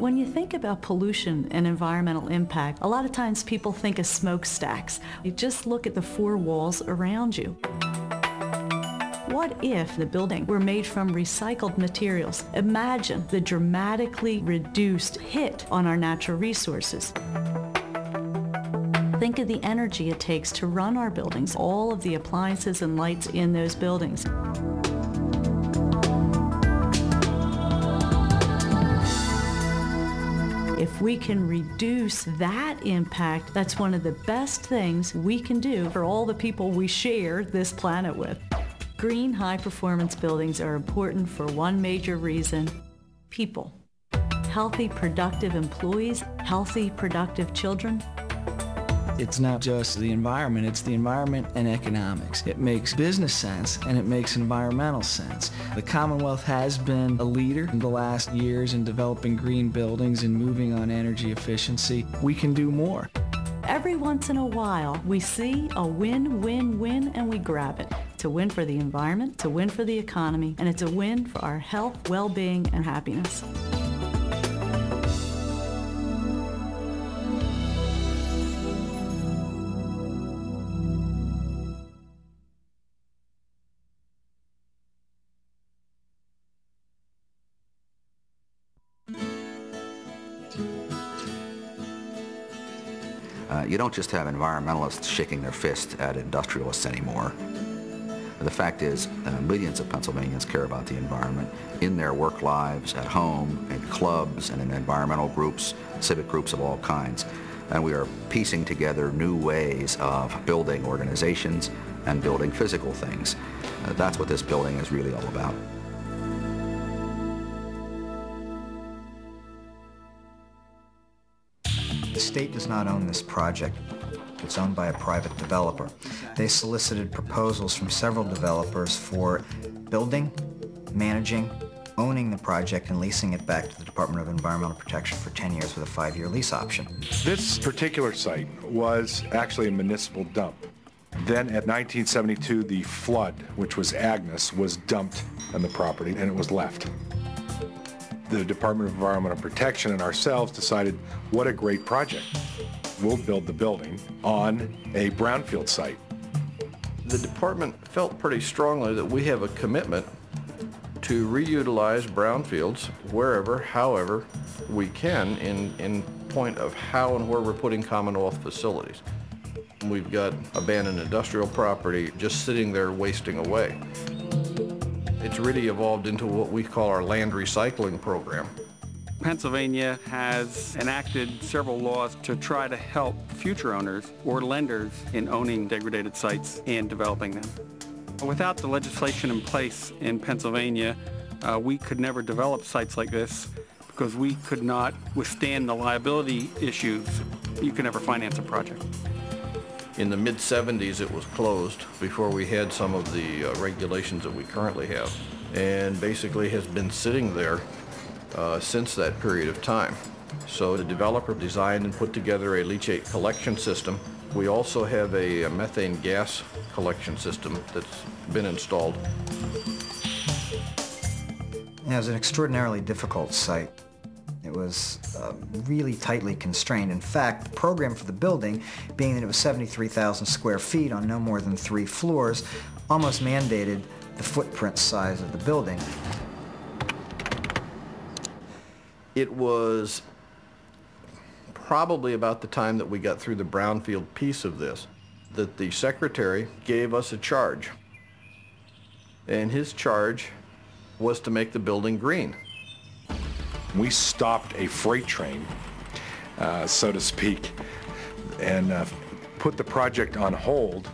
When you think about pollution and environmental impact, a lot of times people think of smokestacks. You just look at the four walls around you. What if the building were made from recycled materials? Imagine the dramatically reduced hit on our natural resources. Think of the energy it takes to run our buildings, all of the appliances and lights in those buildings. If we can reduce that impact, that's one of the best things we can do for all the people we share this planet with. Green, high-performance buildings are important for one major reason: people. Healthy, productive employees, healthy, productive children. It's not just the environment, it's the environment and economics. It makes business sense and it makes environmental sense. The Commonwealth has been a leader in the last years in developing green buildings and moving on energy efficiency. We can do more. Every once in a while, we see a win, win, win, and we grab it. It's a win for the environment, it's a win for the economy, and it's a win for our health, well-being, and happiness. You don't just have environmentalists shaking their fist at industrialists anymore. The fact is, millions of Pennsylvanians care about the environment in their work lives, at home, in clubs, and in environmental groups, civic groups of all kinds. And we are piecing together new ways of building organizations and building physical things. That's what this building is really all about. The state does not own this project. It's owned by a private developer. They solicited proposals from several developers for building, managing, owning the project, and leasing it back to the Department of Environmental Protection for 10 years with a 5-year lease option. This particular site was actually a municipal dump. Then at 1972, the flood, which was Agnes, was dumped on the property and it was left. The Department of Environmental Protection and ourselves decided, what a great project. We'll build the building on a brownfield site. The department felt pretty strongly that we have a commitment to reutilize brownfields wherever, however we can in point of how and where we're putting Commonwealth facilities. We've got abandoned industrial property just sitting there wasting away. It's really evolved into what we call our land recycling program. Pennsylvania has enacted several laws to try to help future owners or lenders in owning degraded sites and developing them. Without the legislation in place in Pennsylvania, we could never develop sites like this because we could not withstand the liability issues. You could never finance a project. In the mid-70s it was closed before we had some of the regulations that we currently have, and basically has been sitting there since that period of time. So the developer designed and put together a leachate collection system. We also have a methane gas collection system that's been installed. It was an extraordinarily difficult site. It was really tightly constrained. In fact, the program for the building, being that it was 73,000 square feet on no more than 3 floors, almost mandated the footprint size of the building. It was probably about the time that we got through the brownfield piece of this that the secretary gave us a charge. And his charge was to make the building green. We stopped a freight train, so to speak, and put the project on hold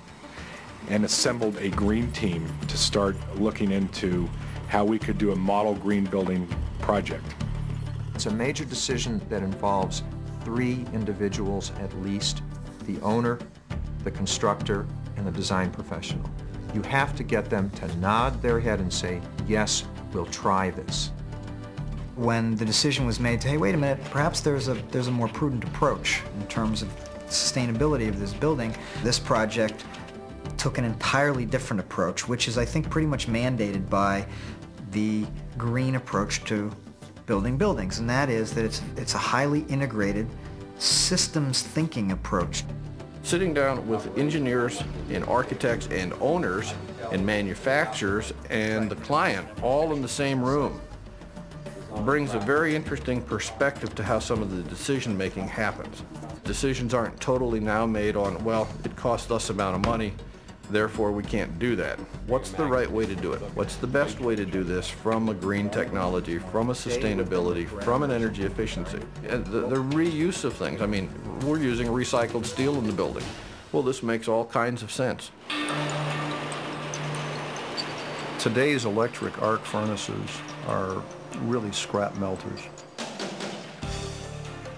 and assembled a green team to start looking into how we could do a model green building project. It's a major decision that involves 3 individuals at least: the owner, the constructor, and the design professional. You have to get them to nod their head and say, yes, we'll try this. When the decision was made to, hey, wait a minute, perhaps there's a more prudent approach in terms of sustainability of this building, this project took an entirely different approach, which is, I think, pretty much mandated by the green approach to building buildings, and that is that it's a highly integrated systems thinking approach. Sitting down with engineers and architects and owners and manufacturers and the client all in the same room brings a very interesting perspective to how some of the decision making happens. Decisions aren't totally now made on, well, it cost us amount of money, therefore we can't do that. What's the right way to do it? What's the best way to do this from a green technology, from a sustainability, from an energy efficiency? And the reuse of things. I mean, we're using recycled steel in the building. Well, this makes all kinds of sense. Today's electric arc furnaces are really scrap melters.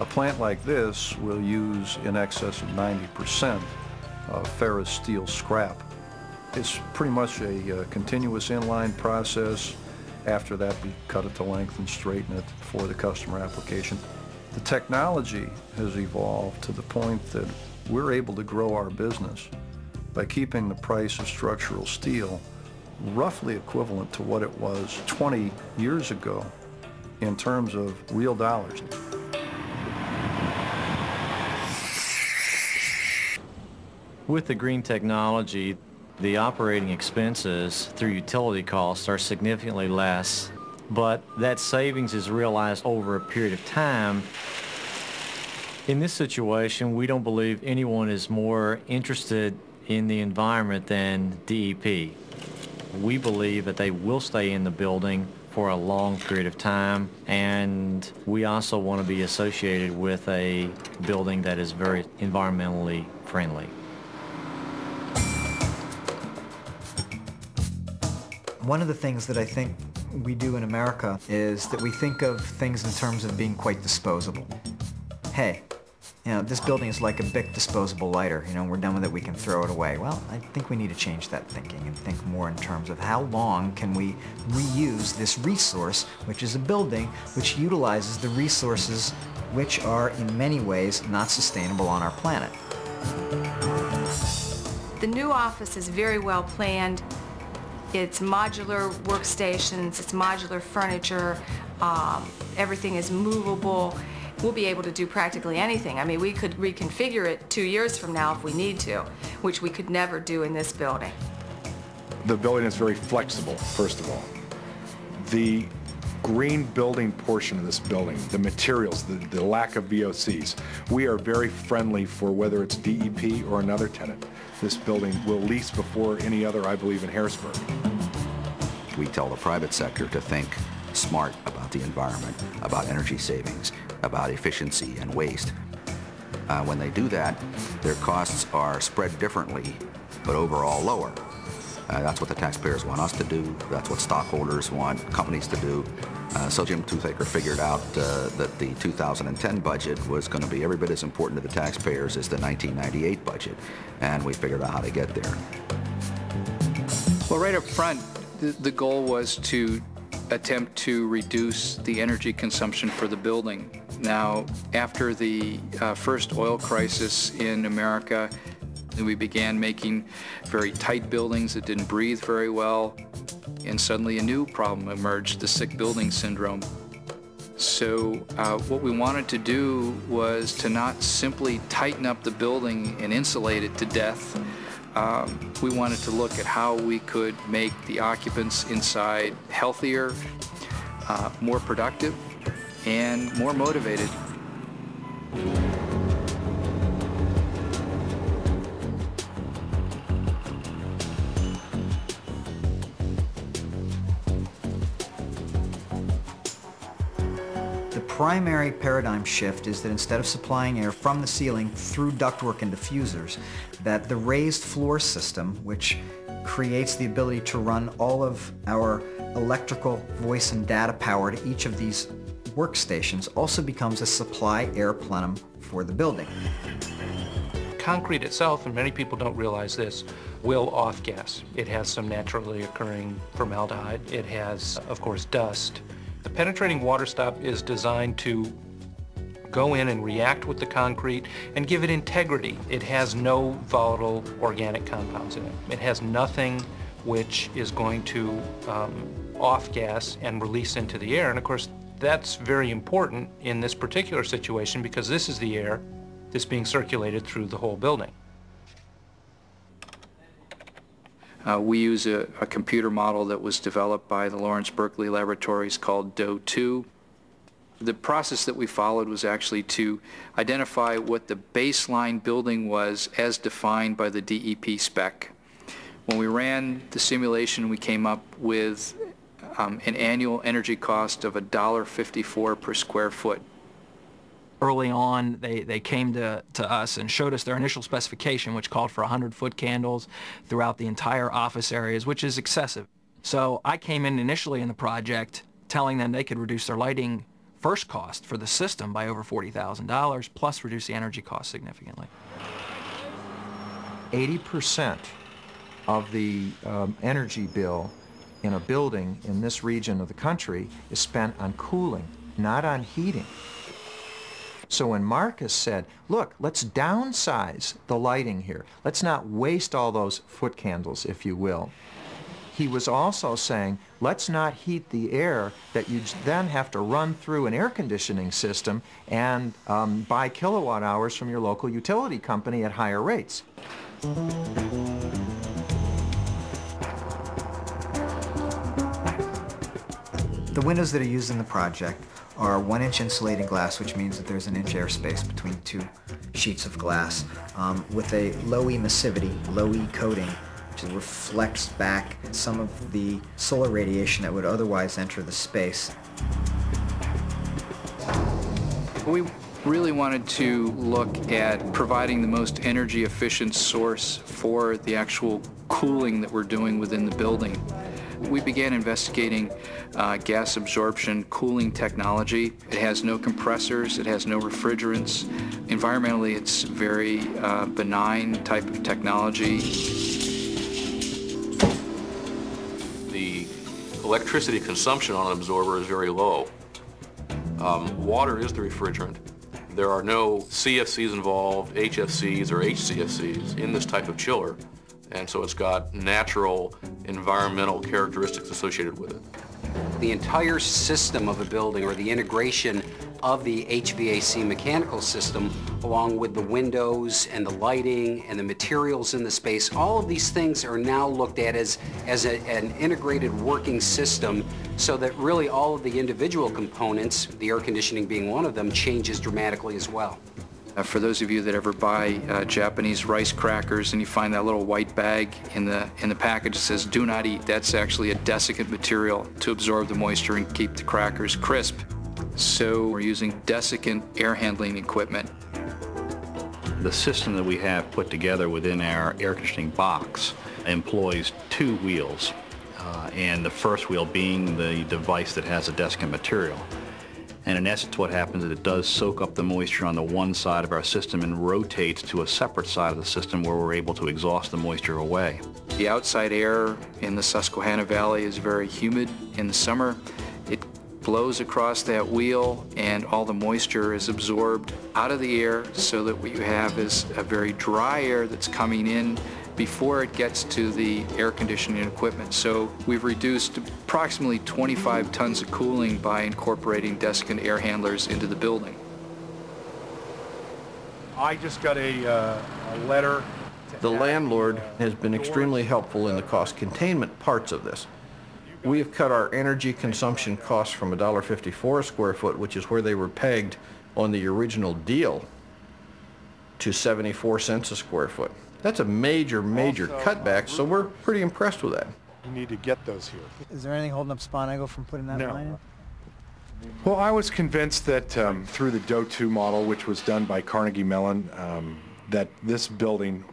A plant like this will use in excess of 90% of ferrous steel scrap. It's pretty much a continuous inline process. After that, we cut it to length and straighten it for the customer application. The technology has evolved to the point that we're able to grow our business by keeping the price of structural steel roughly equivalent to what it was 20 years ago in terms of real dollars. With the green technology, the operating expenses through utility costs are significantly less, but that savings is realized over a period of time. In this situation, we don't believe anyone is more interested in the environment than DEP. We believe that they will stay in the building for a long period of time, and we also want to be associated with a building that is very environmentally friendly. One of the things that I think we do in America is that we think of things in terms of being quite disposable. Hey, you know, this building is like a Bic disposable lighter. You know, we're done with it, we can throw it away. Well, I think we need to change that thinking and think more in terms of how long can we reuse this resource, which is a building which utilizes the resources which are in many ways not sustainable on our planet. The new office is very well planned. It's modular workstations, it's modular furniture, everything is movable. We'll be able to do practically anything. I mean, we could reconfigure it 2 years from now if we need to, which we could never do in this building. The building is very flexible, first of all. The green building portion of this building, the materials, the lack of VOCs, we are very friendly for whether it's DEP or another tenant. This building will lease before any other, I believe, in Harrisburg. We tell the private sector to think smart about the environment, about energy savings, about efficiency and waste. When they do that, their costs are spread differently, but overall lower. That's what the taxpayers want us to do. That's what stockholders want companies to do. So Jim Toothaker figured out that the 2010 budget was going to be every bit as important to the taxpayers as the 1998 budget, and we figured out how to get there. Well, right up front, the goal was to attempt to reduce the energy consumption for the building. Now, after the first oil crisis in America, we began making very tight buildings that didn't breathe very well, and suddenly a new problem emerged, the sick building syndrome. So what we wanted to do was to not simply tighten up the building and insulate it to death. We wanted to look at how we could make the occupants inside healthier, more productive, and more motivated. The primary paradigm shift is that instead of supplying air from the ceiling through ductwork and diffusers, that the raised floor system, which creates the ability to run all of our electrical, voice, and data power to each of these workstations, also becomes a supply air plenum for the building. Concrete itself, and many people don't realize this, will off-gas. It has some naturally occurring formaldehyde. It has, of course, dust. The penetrating water stop is designed to go in and react with the concrete and give it integrity. It has no volatile organic compounds in it. It has nothing which is going to off-gas and release into the air. And of course, That's very important in this particular situation because this is the air that's being circulated through the whole building. We use a computer model that was developed by the Lawrence Berkeley Laboratories called DOE2. The process that we followed was actually to identify what the baseline building was as defined by the DEP spec. When we ran the simulation, we came up with an annual energy cost of $1.54 per square foot. Early on, they came to us and showed us their initial specification, which called for 100-foot candles throughout the entire office areas, which is excessive. So I came in initially in the project telling them they could reduce their lighting first cost for the system by over $40,000, plus reduce the energy cost significantly. 80% of the energy bill in a building in this region of the country is spent on cooling, not on heating. So when Marcus said, look, let's downsize the lighting here, let's not waste all those foot candles, if you will, he was also saying, let's not heat the air that you then have to run through an air conditioning system and buy kilowatt hours from your local utility company at higher rates. The windows that are used in the project are 1-inch insulating glass, which means that there's an inch airspace between two sheets of glass, with a low emissivity, low E coating, which reflects back some of the solar radiation that would otherwise enter the space. We really wanted to look at providing the most energy efficient source for the actual cooling that we're doing within the building. We began investigating gas absorption cooling technology. It has no compressors, it has no refrigerants. Environmentally, it's very benign type of technology. The electricity consumption on an absorber is very low. Water is the refrigerant. There are no CFCs involved, HFCs or HCFCs in this type of chiller. And so it's got natural environmental characteristics associated with it. The entire system of a building, or the integration of the HVAC mechanical system, along with the windows and the lighting and the materials in the space, all of these things are now looked at as an integrated working system, so that really all of the individual components, the air conditioning being one of them, changes dramatically as well. For those of you that ever buy Japanese rice crackers and you find that little white bag in the package that says "do not eat," that's actually a desiccant material to absorb the moisture and keep the crackers crisp. So we're using desiccant air handling equipment. The system that we have put together within our air conditioning box employs two wheels, and the first wheel being the device that has a desiccant material. And in essence, what happens is it does soak up the moisture on the one side of our system and rotates to a separate side of the system where we're able to exhaust the moisture away. The outside air in the Susquehanna Valley is very humid in the summer. It blows across that wheel and all the moisture is absorbed out of the air, so that what you have is a very dry air that's coming in before it gets to the air conditioning equipment. So we've reduced approximately 25 tons of cooling by incorporating desiccant air handlers into the building. I just got a letter. The landlord has been extremely helpful in the cost containment parts of this. We have cut our energy consumption costs from $1.54 a square foot, which is where they were pegged on the original deal, to 74 cents a square foot. That's a major cutback, so we're pretty impressed with that. You need to get those here. Is there anything holding up Sponego from putting that line in? Well, I was convinced that through the DOE2 model, which was done by Carnegie Mellon, that this building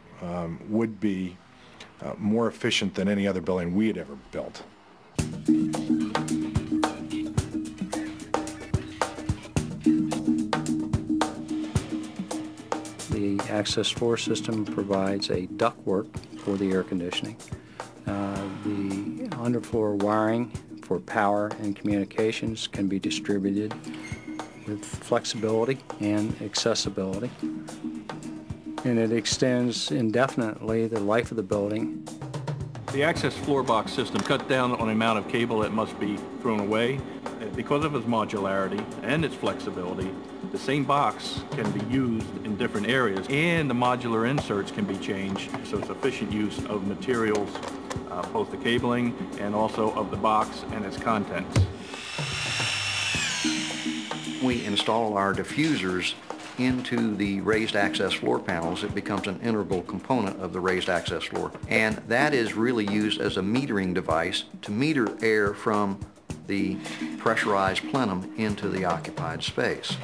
would be more efficient than any other building we had ever built. The access floor system provides a ductwork for the air conditioning. The underfloor wiring for power and communications can be distributed with flexibility and accessibility. And it extends indefinitely the life of the building. The access floor box system cut down on the amount of cable that must be thrown away. It Because of its modularity and its flexibility, the same box can be used in different areas, and the modular inserts can be changed, so it's efficient use of materials, both the cabling and also of the box and its contents. We install our diffusers into the raised access floor panels. It becomes an integral component of the raised access floor. And that is really used as a metering device to meter air from the pressurized plenum into the occupied space.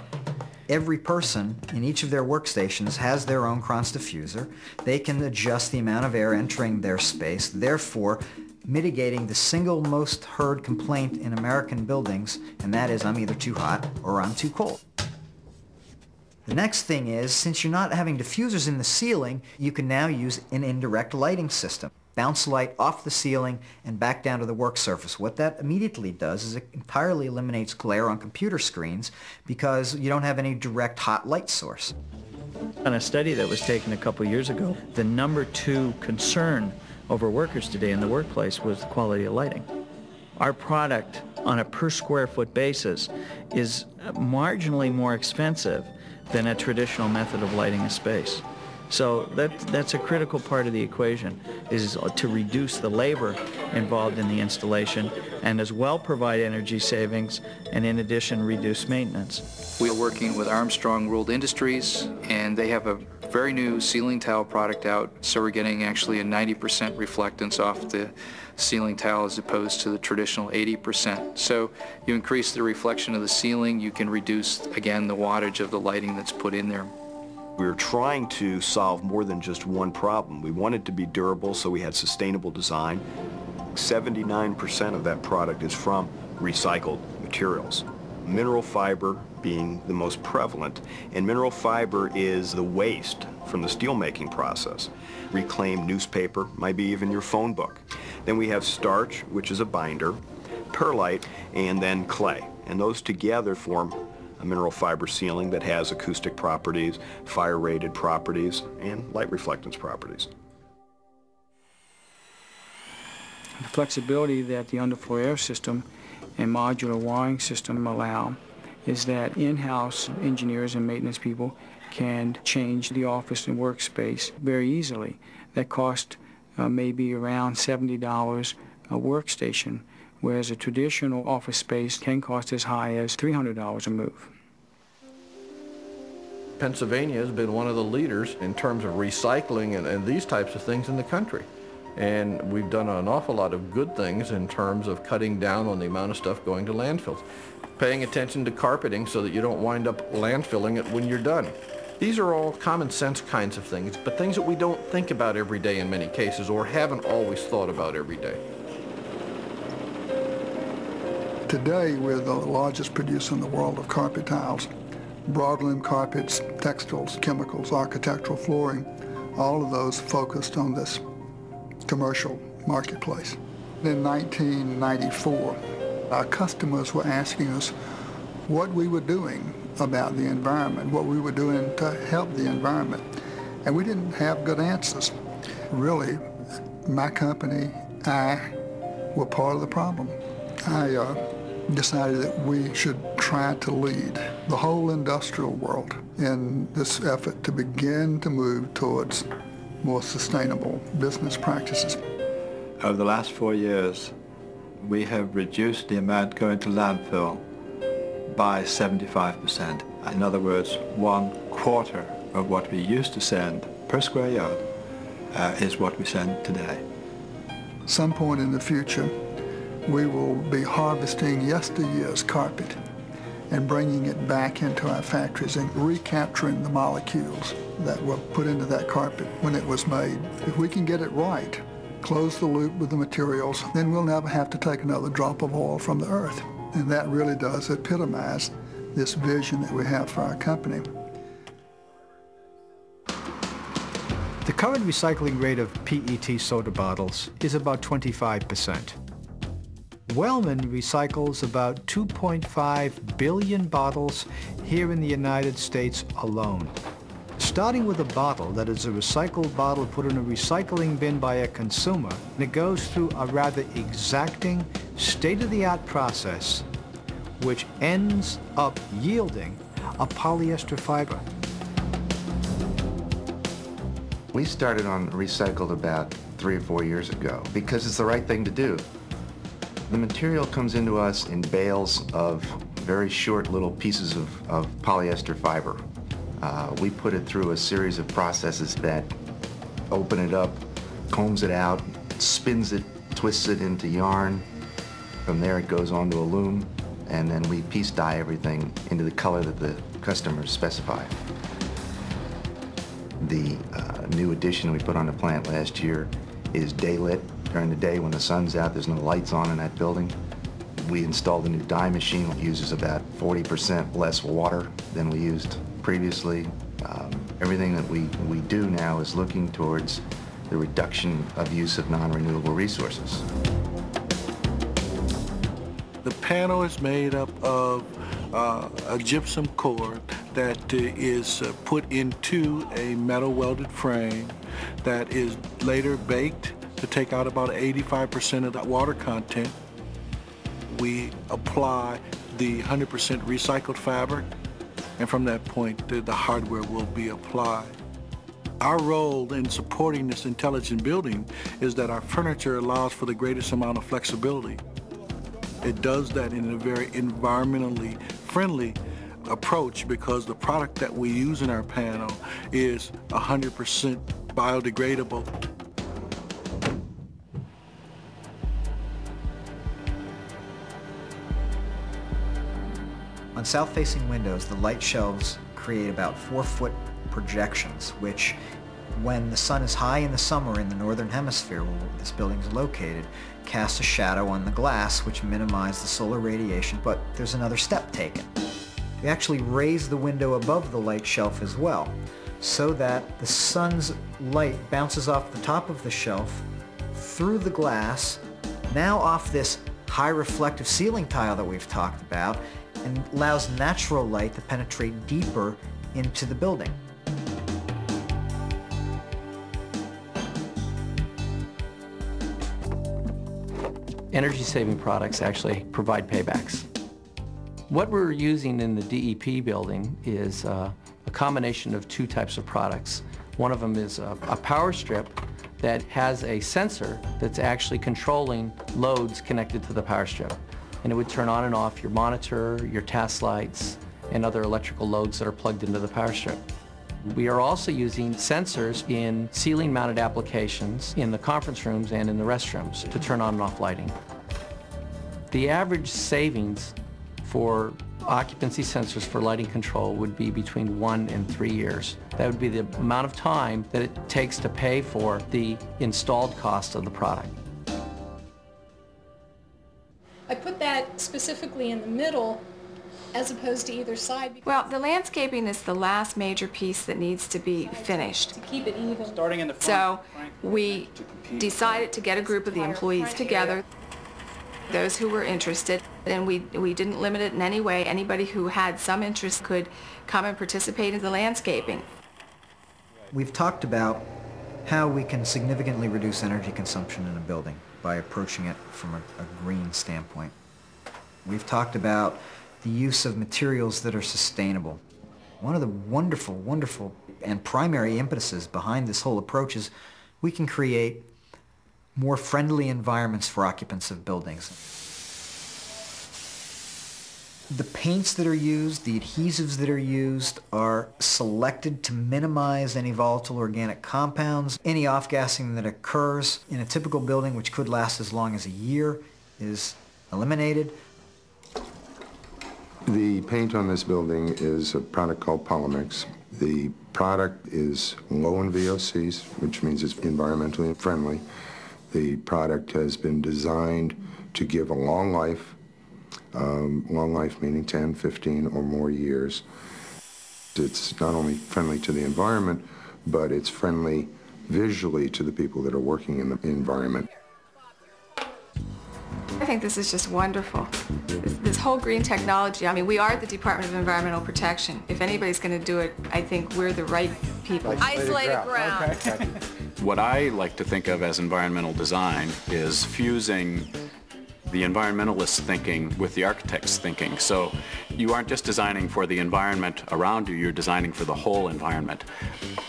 Every person in each of their workstations has their own Kronz diffuser. They can adjust the amount of air entering their space, therefore mitigating the single most heard complaint in American buildings, and that is I'm either too hot or I'm too cold. The next thing is, since you're not having diffusers in the ceiling, you can now use an indirect lighting system. Bounce light off the ceiling and back down to the work surface. What that immediately does is it entirely eliminates glare on computer screens because you don't have any direct hot light source. On a study that was taken a couple years ago, the number 2 concern over workers today in the workplace was the quality of lighting. Our product on a per square foot basis is marginally more expensive than a traditional method of lighting a space. So that's a critical part of the equation, is to reduce the labor involved in the installation and as well provide energy savings and in addition reduce maintenance. We are working with Armstrong World Industries, and they have a very new ceiling tile product out, so we're getting actually a 90% reflectance off the ceiling tile as opposed to the traditional 80%. So you increase the reflection of the ceiling, you can reduce again the wattage of the lighting that's put in there. We were trying to solve more than just one problem. We wanted to be durable, so we had sustainable design. 79% of that product is from recycled materials. Mineral fiber being the most prevalent, and mineral fiber is the waste from the steelmaking process. Reclaimed newspaper, might be even your phone book. Then we have starch, which is a binder, perlite, and then clay. And those together form a mineral fiber ceiling that has acoustic properties, fire-rated properties, and light reflectance properties. The flexibility that the underfloor air system and modular wiring system allow is that in-house engineers and maintenance people can change the office and workspace very easily. That cost maybe around $70 a workstation, whereas a traditional office space can cost as high as $300 a move. Pennsylvania has been one of the leaders in terms of recycling and these types of things in the country. And we've done an awful lot of good things in terms of cutting down on the amount of stuff going to landfills. Paying attention to carpeting so that you don't wind up landfilling it when you're done. These are all common sense kinds of things, but things that we don't think about every day in many cases or haven't always thought about every day. Today, we're the largest producer in the world of carpet tiles. Broadloom carpets, textiles, chemicals, architectural flooring, all of those focused on this commercial marketplace. In 1994, our customers were asking us what we were doing about the environment, what we were doing to help the environment, and we didn't have good answers. Really, my company, I, were part of the problem. I decided that we should try to lead the whole industrial world in this effort to begin to move towards more sustainable business practices. Over the last 4 years, we have reduced the amount going to landfill by 75%. In other words, 1/4 of what we used to send per square yard is what we send today. Some point in the future, we will be harvesting yesteryear's carpet and bringing it back into our factories and recapturing the molecules that were put into that carpet when it was made. If we can get it right, close the loop with the materials, then we'll never have to take another drop of oil from the earth. And that really does epitomize this vision that we have for our company. The current recycling rate of PET soda bottles is about 25%. Wellman recycles about 2.5 billion bottles here in the United States alone. Starting with a bottle that is a recycled bottle put in a recycling bin by a consumer, and it goes through a rather exacting, state-of-the-art process. which ends up yielding a polyester fiber. We started on recycled about 3 or 4 years ago because it's the right thing to do. The material comes into us in bales of very short little pieces of polyester fiber. We put it through a series of processes that open it up, combs it out, spins it, twists it into yarn. From there it goes on to a loom, and then we piece dye everything into the color that the customers specify. The new addition we put on the plant last year is day-lit. During the day when the sun's out, there's no lights on in that building. We installed a new dye machine that uses about 40% less water than we used previously. Everything that we do now is looking towards the reduction of use of non-renewable resources. The panel is made up of a gypsum core that is put into a metal welded frame that is later baked to take out about 85% of the water content. We apply the 100% recycled fabric, and from that point the hardware will be applied. Our role in supporting this intelligent building is that our furniture allows for the greatest amount of flexibility. It does that in a very environmentally friendly approach because the product that we use in our panel is 100% biodegradable. On south-facing windows, the light shelves create about 4-foot projections, which, when the sun is high in the summer in the northern hemisphere where this building is located, casts a shadow on the glass, which minimizes the solar radiation, but there's another step taken. We actually raise the window above the light shelf as well, so that the sun's light bounces off the top of the shelf, through the glass, now off this high reflective ceiling tile that we've talked about, and allows natural light to penetrate deeper into the building. Energy-saving products actually provide paybacks. What we're using in the DEP building is a combination of 2 types of products. One of them is a power strip that has a sensor that's actually controlling loads connected to the power strip. And it would turn on and off your monitor, your task lights, and other electrical loads that are plugged into the power strip. We are also using sensors in ceiling-mounted applications in the conference rooms and in the restrooms to turn on and off lighting. The average savings for occupancy sensors for lighting control would be between 1 and 3 years. That would be the amount of time that it takes to pay for the installed cost of the product. I put that specifically in the middle as opposed to either side. Well, the landscaping is the last major piece that needs to be finished. To keep it even. Starting in the front. So we decided to get a group of the employees together, those who were interested, and we didn't limit it in any way. Anybody who had some interest could come and participate in the landscaping. We've talked about how we can significantly reduce energy consumption in a building by approaching it from a green standpoint. We've talked about the use of materials that are sustainable. One of the wonderful, wonderful and primary impetuses behind this whole approach is we can create more friendly environments for occupants of buildings. The paints that are used, the adhesives that are used are selected to minimize any volatile organic compounds. Any off-gassing that occurs in a typical building, which could last as long as a year, is eliminated. The paint on this building is a product called Polymix. The product is low in VOCs, which means it's environmentally friendly. The product has been designed to give a long life meaning 10, 15 or more years. It's not only friendly to the environment, but it's friendly visually to the people that are working in the environment. I think this is just wonderful. This whole green technology, I mean, we are the Department of Environmental Protection. If anybody's going to do it, I think we're the right people. Isolated ground. Okay. What I like to think of as environmental design is fusing the environmentalist's thinking with the architect's thinking. So you aren't just designing for the environment around you, you're designing for the whole environment.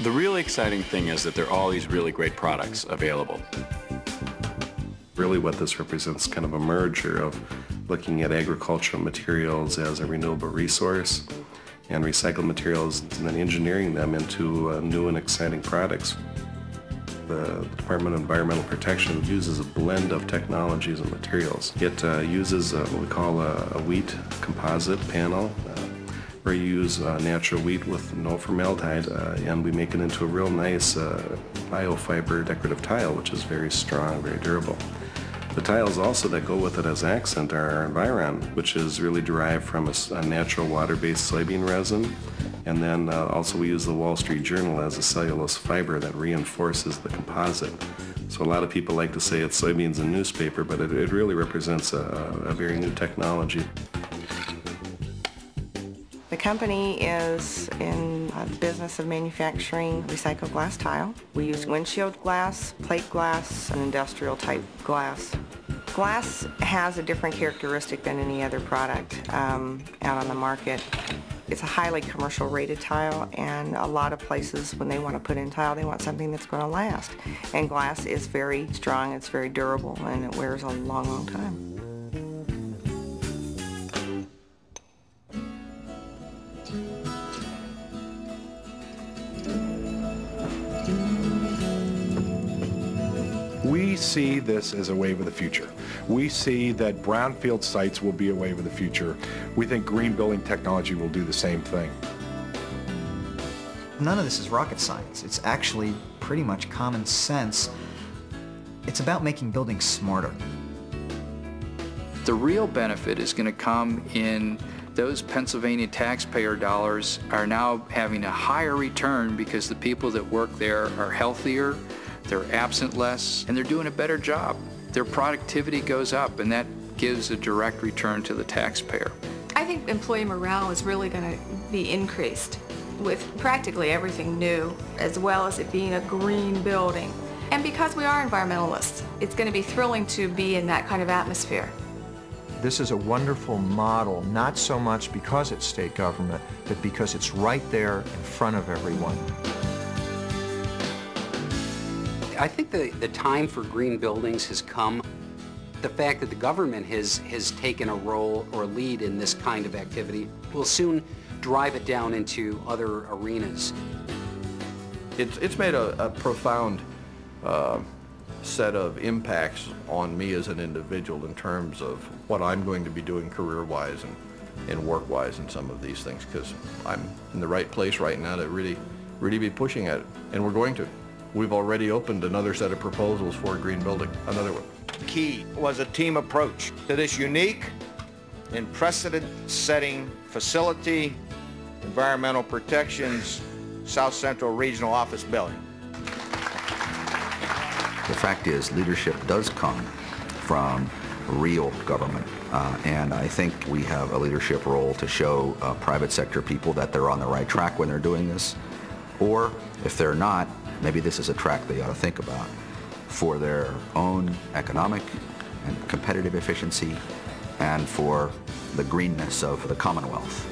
The really exciting thing is that there are all these really great products available. Really what this represents is kind of a merger of looking at agricultural materials as a renewable resource and recycled materials and then engineering them into new and exciting products. The Department of Environmental Protection uses a blend of technologies and materials. It uses what we call a wheat composite panel, where you use natural wheat with no formaldehyde, and we make it into a real nice biofiber decorative tile, which is very strong, very durable. The tiles also that go with it as accent are our Environ, which is really derived from a natural water-based soybean resin. And then also we use the Wall Street Journal as a cellulose fiber that reinforces the composite. So a lot of people like to say it's soybeans and newspaper, but it really represents a very new technology. The company is in the business of manufacturing recycled glass tile. We use windshield glass, plate glass, and industrial type glass. Glass has a different characteristic than any other product out on the market. It's a highly commercial rated tile, and a lot of places when they want to put in tile they want something that's going to last. And glass is very strong, it's very durable, and it wears a long, long time. We see this as a wave of the future. We see that brownfield sites will be a wave of the future. We think green building technology will do the same thing. None of this is rocket science. It's actually pretty much common sense. It's about making buildings smarter. The real benefit is going to come in those Pennsylvania taxpayer dollars are now having a higher return because the people that work there are healthier, they're absent less, and they're doing a better job. Their productivity goes up, and that gives a direct return to the taxpayer. I think employee morale is really going to be increased with practically everything new, as well as it being a green building. And because we are environmentalists, it's going to be thrilling to be in that kind of atmosphere. This is a wonderful model, not so much because it's state government, but because it's right there in front of everyone. I think the time for green buildings has come. The fact that the government has taken a role or a lead in this kind of activity will soon drive it down into other arenas. It's made a profound set of impacts on me as an individual in terms of what I'm going to be doing career-wise and work-wise in some of these things, because I'm in the right place right now to really be pushing at it, and we're going to. We've already opened another set of proposals for a green building, another one. Key was a team approach to this unique and precedent-setting facility, environmental protections, South Central Regional Office Building. The fact is, leadership does come from real government, and I think we have a leadership role to show private sector people that they're on the right track when they're doing this, or if they're not, maybe this is a track they ought to think about for their own economic and competitive efficiency and for the greenness of the Commonwealth.